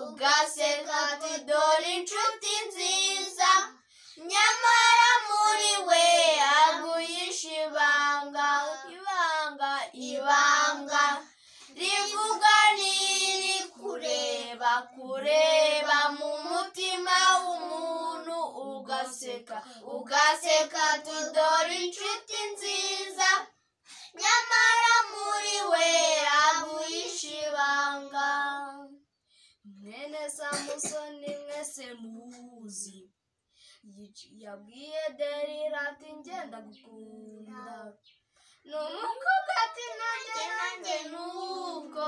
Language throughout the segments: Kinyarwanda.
ugaseka ati dore inshuti nziza, nyamara muri we aguhisha ibanga rivuga riri kureba mu mutima w'umuntu, ugaseka ati dore inshuti nziza, nyamara muri we aguhisha ibanga. Mwene Samusoni mwese muzi, yabwiye Delila ati ngenda gukunda, n'umukobwa ati nanjye nuko,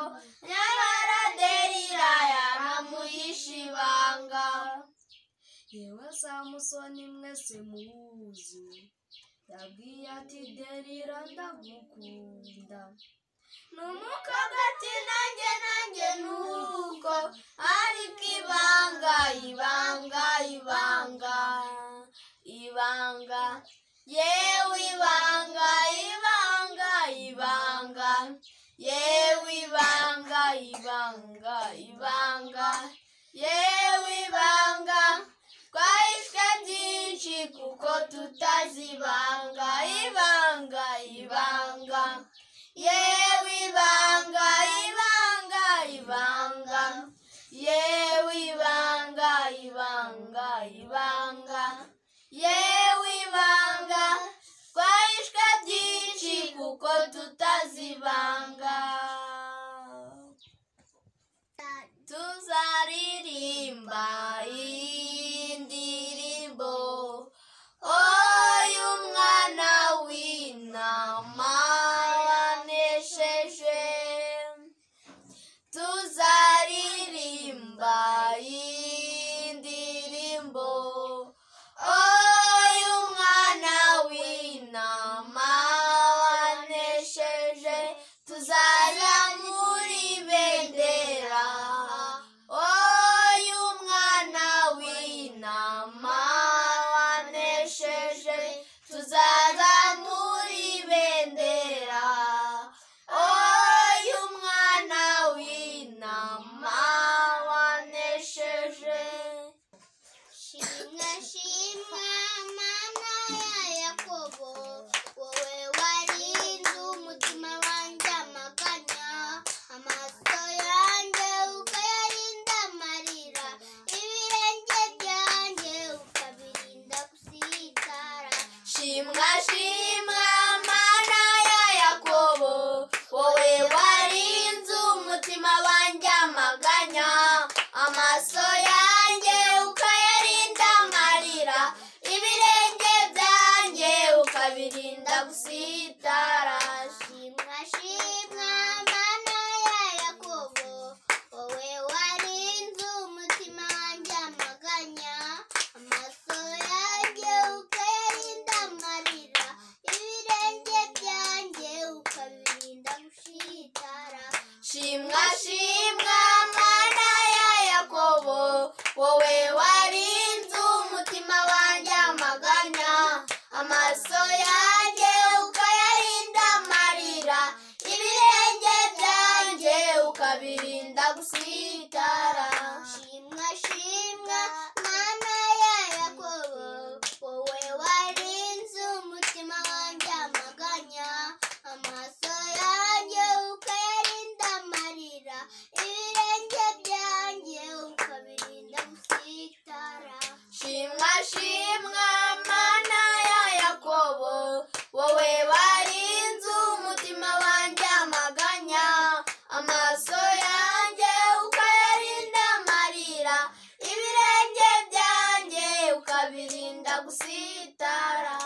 nyamara Delila yaramuhisha ibanga. Yewe Samusoni mwese muzi, yabwiye ati Delila ndagukunda, n'umukobwa ati nanjye nuko, ariko ibanga yewe ibanga yewe ibanga twahishwe byinshi kuko tutazibanga, ibanga yewe ibanga yewe ibanga twahishwe byinshi kuko tutazibanga. Tuzaririmba indirimbo y'umwana w'intama wanesheje, tuzaririmba indirimbo y'umwana w'intama wanesheje, tuzazamura ibendera y'umwana w'intama wanesheje, tuzazamura ibendera y'umwana w'intama wanesheje. Shimwa shimwa Mana ya Yakobo, wowe warinze umutima wanjye amaganya, amaso yanjye ukayarinda amarira, ibirenge byanjye ukabirinda gusitara. Shimwa Mana ya Yakobo, wowe warinze umutima wanjye amaganya, amaso yanjye ukayarinda amarira, ibirenge byanjye ukabirinda gusitara. Shimwa Mana ya Yakobo, wowe warinze umutima wanjye amaganya, amaso yanjye ukayarinda amarira, ibirenge byanjye ukabirinda gushitara. Shimwa Mana ya Yakobo, wowe warinze umutima wanjye amaganya, amaso yanjye ukayarinda amarira, ibirenge byanjye ukabirinda gusitara. Shimwa Mana ya Yakobo, wowe warinze umutima wanjye amaganya, amaso yanjye ukayarinda amarira, ibirenge byanjye ukabirinda gusitara. Shimwa Mana ya Yakobo, wowe warinze umutima wanjye amaganya, amaso yanjye ukayarinda amarira, ibirenge byanjye ukabirinda gusitara.